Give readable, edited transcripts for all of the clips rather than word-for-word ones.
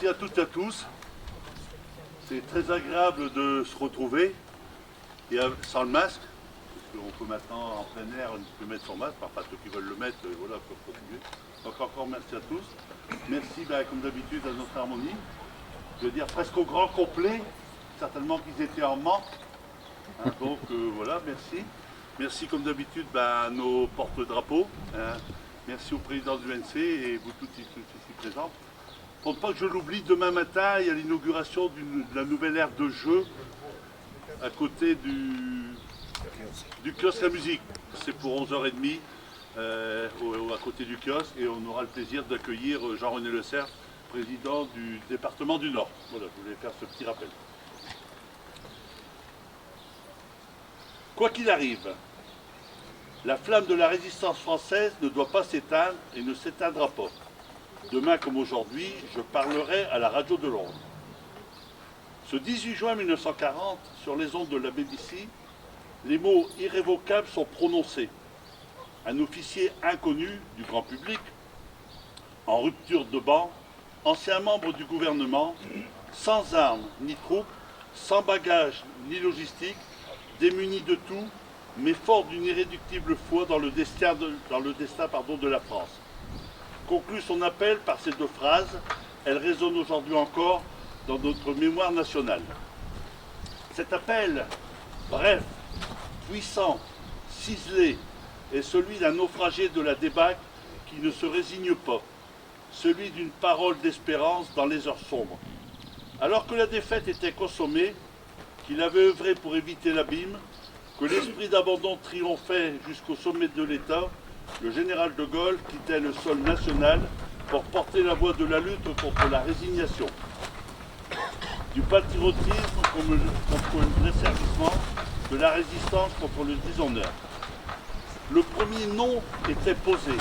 merci à toutes et à tous. C'est très agréable de se retrouver et sans le masque, parce qu'on peut maintenant en plein air, on peut mettre son masque, enfin ceux qui veulent le mettre, voilà, peuvent continuer. Donc encore merci à tous. Merci comme d'habitude à notre harmonie. Je veux dire presque au grand complet, certainement qu'ils étaient en manque. Hein, donc voilà, merci. Merci comme d'habitude à nos porte-drapeaux. Hein. Merci au président du NC et vous toutes ici présents. Pour ne pas que je l'oublie, demain matin, il y a l'inauguration de la nouvelle aire de jeu à côté du kiosque à musique. C'est pour 11h30 à côté du kiosque et on aura le plaisir d'accueillir Jean-René Le Cerf, président du département du Nord. Voilà, je voulais faire ce petit rappel. Quoi qu'il arrive, la flamme de la résistance française ne doit pas s'éteindre et ne s'éteindra pas. Demain comme aujourd'hui, je parlerai à la radio de Londres. Ce 18 juin 1940, sur les ondes de la BBC, les mots irrévocables sont prononcés. Un officier inconnu du grand public, en rupture de banc, ancien membre du gouvernement, sans armes ni troupes, sans bagages ni logistique, démuni de tout, mais fort d'une irréductible foi dans le destin de la France. Conclut son appel par ces deux phrases, elles résonnent aujourd'hui encore dans notre mémoire nationale. Cet appel, bref, puissant, ciselé, est celui d'un naufragé de la débâcle qui ne se résigne pas, celui d'une parole d'espérance dans les heures sombres. Alors que la défaite était consommée, qu'il avait œuvré pour éviter l'abîme, que l'esprit d'abandon triomphait jusqu'au sommet de l'État, le général de Gaulle quittait le sol national pour porter la voix de la lutte contre la résignation, du patriotisme contre le desservissement, de la résistance contre le déshonneur. Le premier nom était posé,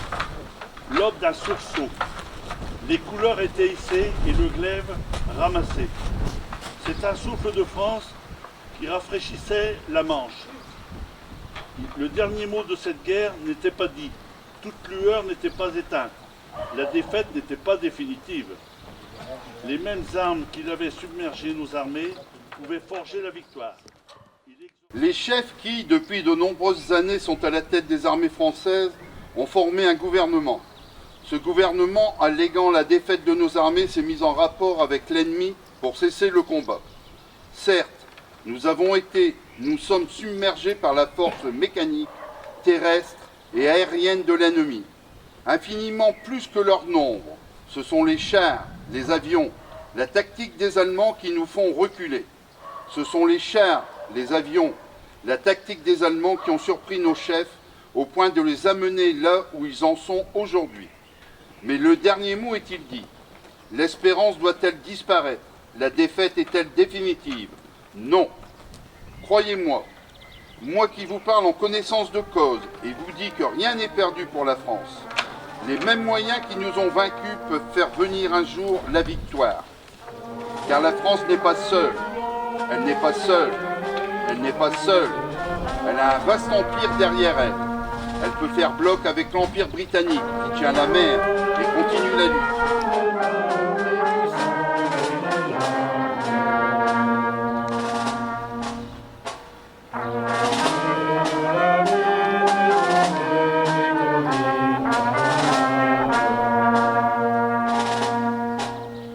l'aube d'un sursaut. Les couleurs étaient hissées et le glaive ramassé. C'est un souffle de France qui rafraîchissait la Manche. Le dernier mot de cette guerre n'était pas dit. Toute lueur n'était pas éteinte. La défaite n'était pas définitive. Les mêmes armes qui avaient submergé nos armées pouvaient forger la victoire. Les chefs qui, depuis de nombreuses années, sont à la tête des armées françaises, ont formé un gouvernement. Ce gouvernement, alléguant la défaite de nos armées, s'est mis en rapport avec l'ennemi pour cesser le combat. Certes, nous sommes submergés par la force mécanique, terrestre et aérienne de l'ennemi. Infiniment plus que leur nombre, ce sont les chars, les avions, la tactique des Allemands qui nous font reculer. Ce sont les chars, les avions, la tactique des Allemands qui ont surpris nos chefs au point de les amener là où ils en sont aujourd'hui. Mais le dernier mot est-il dit? L'espérance doit-elle disparaître? La défaite est-elle définitive? Non. Croyez-moi, moi qui vous parle en connaissance de cause et vous dis que rien n'est perdu pour la France, les mêmes moyens qui nous ont vaincus peuvent faire venir un jour la victoire. Car la France n'est pas seule, elle n'est pas seule, elle n'est pas seule, elle a un vaste empire derrière elle. Elle peut faire bloc avec l'Empire britannique qui tient la mer et continue la lutte.